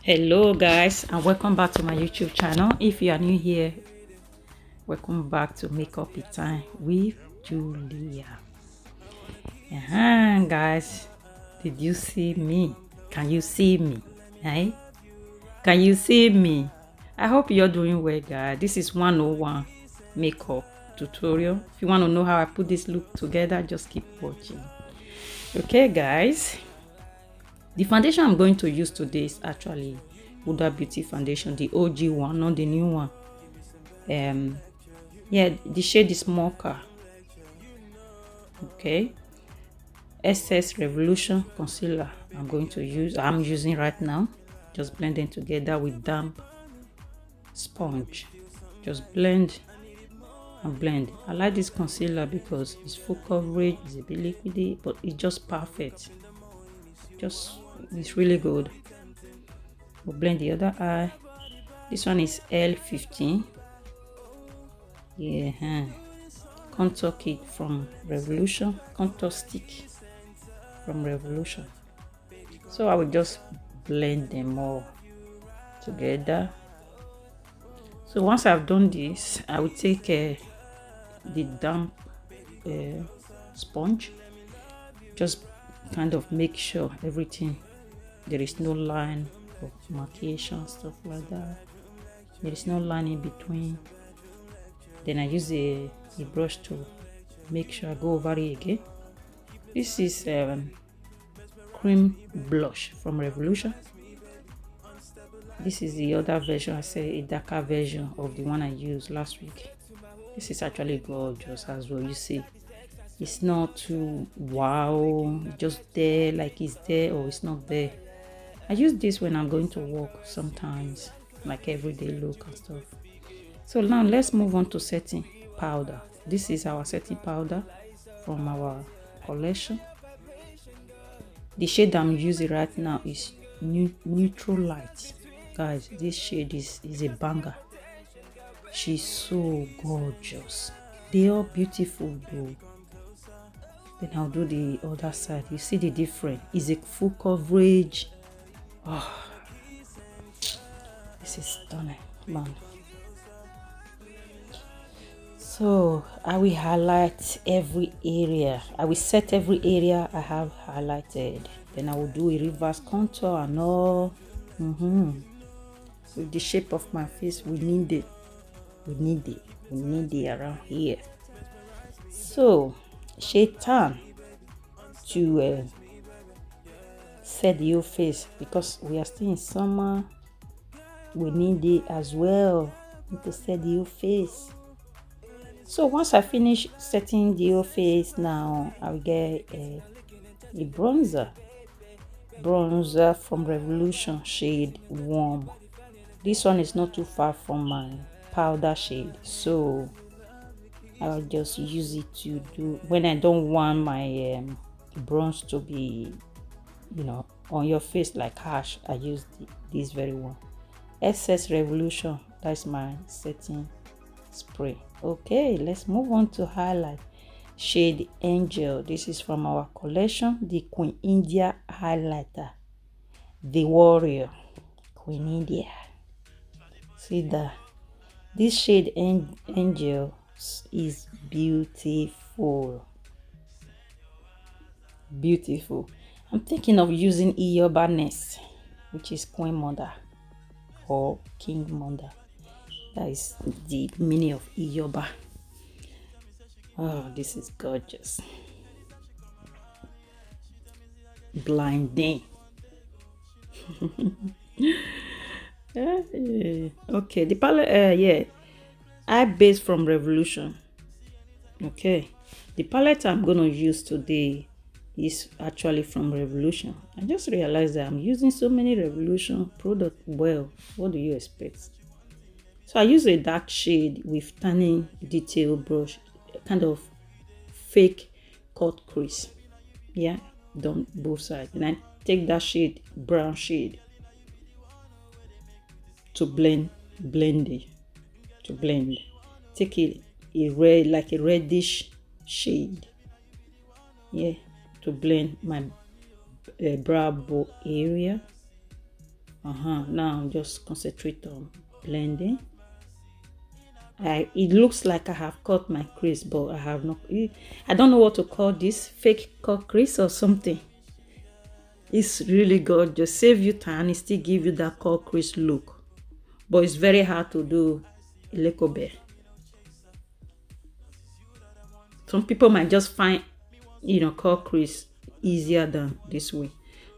Hello guys, and welcome back to my YouTube channel. If you are new here, welcome back to Makeup It Time with Julia. Guys, did you see me? Can you see me? Hey, can you see me? I hope you're doing well, guys. This is 101 makeup tutorial. If you want to know how I put this look together, just keep watching. Okay guys, the foundation I'm going to use today is actually Huda Beauty foundation, the OG one, not the new one. Yeah, the shade is Mocha. Okay, SS Revolution concealer I'm using right now. Just blend them together with damp sponge. Just blend and blend. I like this concealer because it's full coverage, it's a bit liquidy, but it's just perfect. It's really good. We'll blend the other eye. This one is L15. Yeah, contour kit from Revolution, contour stick from Revolution. So I will just blend them all together. So once I've done this, I will take the damp sponge, just kind of make sure everything, there is no line of markation, stuff like that. There is no line in between. Then I use a brush to make sure I go over it again. This is cream blush from Revolution. This is the other version, I say a darker version of the one I used last week. This is actually gorgeous as well. You see, it's not too wow, just there, like it's there or it's not there. I use this when I'm going to work sometimes, like everyday look and stuff. So now let's move on to setting powder. This is our setting powder from our collection. The shade I'm using right now is Neutral Light. Guys, this shade is a banger. She's so gorgeous. They are beautiful though. Then I'll do the other side. You see the difference? It's a full coverage. Oh, this is stunning, man. So I will highlight every area. I will set every area I have highlighted. Then I will do a reverse contour and all. With the shape of my face, we need it. We need it around here. So shade tan to set your face, because we are still in summer. We need it as well to set your face. So once I finish setting the whole face, now I'll get a bronzer from Revolution, shade Warm. This one is not too far from my powder shade, so I'll just use it to do when I don't want my bronze to be, on your face like harsh. I use this very one, SS Revolution. That's my setting spray. Okay, let's move on to highlight. Shade Angel. This is from our collection, the Queen India highlighter, the Warrior, Queen India. See that this shade Angel is beautiful. I'm thinking of using Iyoba Nest, which is Queen Mother or King Mother. That is the meaning of Iyoba. Oh, this is gorgeous. Blinding. Okay, the palette, eye base from Revolution. Okay, the palette I'm gonna use today is actually from Revolution. I just realized that I'm using so many Revolution products. Well, what do you expect? So I use a dark shade with tanning detail brush, kind of fake cut crease. Yeah, done both sides. And I take that shade, brown shade, to blend. Take a red, like a reddish shade. Yeah, to blend my brow bone area Now just concentrate on blending. It looks like I have cut my crease, but I have not. I don't know what to call this, fake cut crease or something. It's really gorgeous. Save you time and still give you that cut crease look, but it's very hard to do a little bit. Some people might just find, cut crease easier than this way.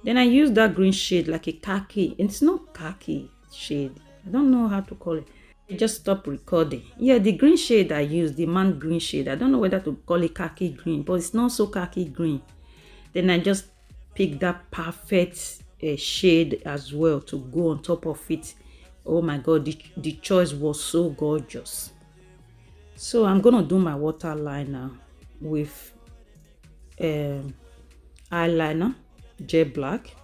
Then I use that green shade, like a khaki. It's not khaki shade. I don't know how to call it. I just stopped recording. Yeah, the green shade I use, the man green shade. I don't know whether to call it khaki green, but it's not so khaki green. Then I just pick that perfect shade as well to go on top of it. Oh my god, the choice was so gorgeous. So I'm gonna do my waterliner with eyeliner, jet black.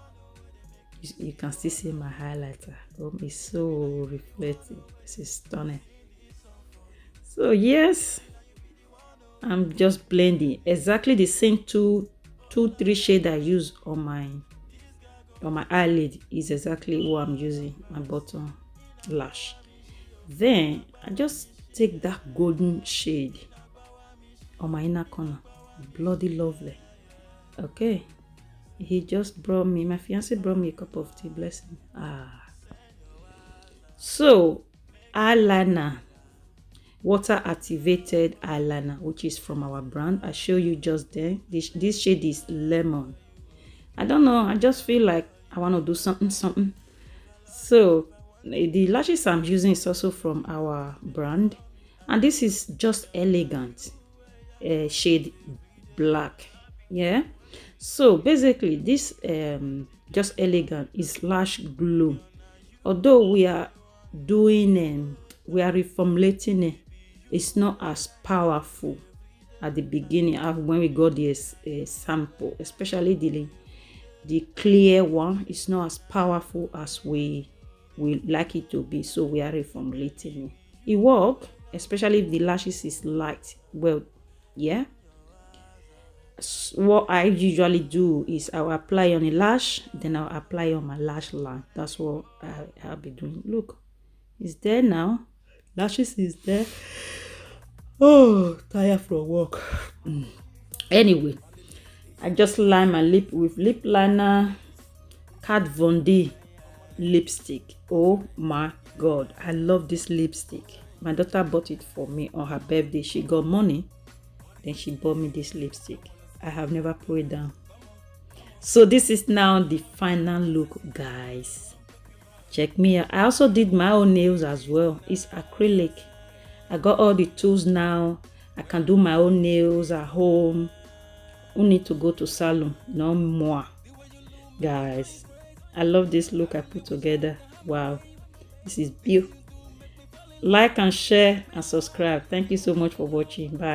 You can still see my highlighter. Oh, it's so reflective. This is stunning. So yes, I'm just blending exactly the same three shade I use on my eyelid is exactly what I'm using my bottom lash. Then I just take that golden shade on my inner corner. Bloody lovely. Okay, he just brought me, my fiance brought me a cup of tea. Bless him. So eyeliner, water activated eyeliner, which is from our brand. I show you just there. This shade is lemon. I don't know, I just feel like I want to do something. So the lashes I'm using is also from our brand, and this is just elegant shade black. Yeah, so basically this just elegant is lash glue. Although we are doing we are reformulating it, it's not as powerful at the beginning when we got this sample, especially the clear one. It's not as powerful as we like it to be, so we are reformulating it. It works, especially if the lashes is light. Well, yeah, what I usually do is I'll apply on a lash, then I'll apply on my lash line. That's what I'll be doing. Look, it's there now. Lashes is there. Oh, tired from work. Anyway, I just line my lip with lip liner, Kat Von D lipstick. Oh my god, I love this lipstick. My daughter bought it for me on her birthday. She got money, then she bought me this lipstick. I have never put it down. So this is now the final look, guys. Check me out. I also did my own nails as well. It's acrylic. I got all the tools now. I can do my own nails at home. Who need to go to salon? No more, guys. I love this look I put together. Wow, this is beautiful. Like and share and subscribe. Thank you so much for watching. Bye.